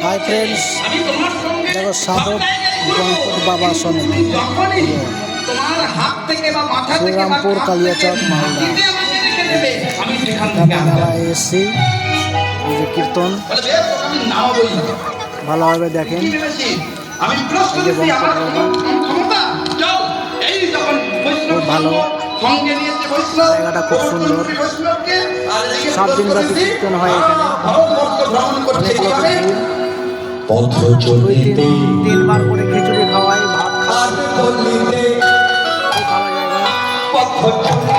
Hi friends, দেখো সাধক গণপত বাবা সমিতি শ্রীরামপুর কালিয়াচক মালদা। এখানে মেলায় এসছি, এই যে কীর্তন ভালোভাবে দেখেন। এই যে গণপত বাবা খুব ভালো, জায়গাটা খুব সুন্দর। 7 দিন ব্যাপী কীর্তন হয় এখানে, অনেক লোকের ভিড়। 3বার করে খিচুড়ি খাওয়াই, ভাত খাওয়াই, খুব ভালো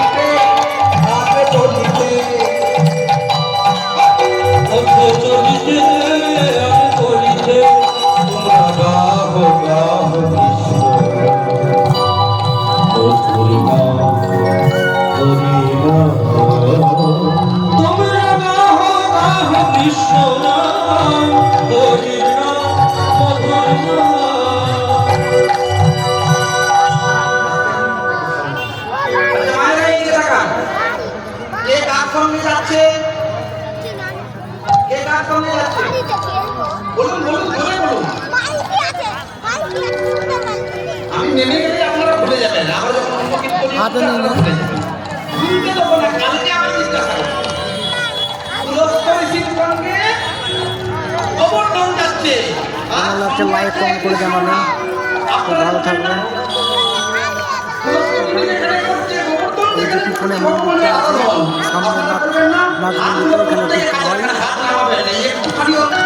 আমি নেমে গেলে আপনারা ভুলে যাবেন, আবার যখন অন্য কিছু হাতে নিয়ে ভুলে যাবেন। ভুলতে দেবো না, কালকে আবার জিজ্ঞাসা করবো। গোবর্ধন যাচ্ছে, ভালো লাগছে। লাইক কমেন্ট করে জানাবেন, খুব ভালো থাকবেন। এই যে পিছনে মন্দিরটা আছে, সামনে নাথ মন্দির, এখানে কীর্তন হয়।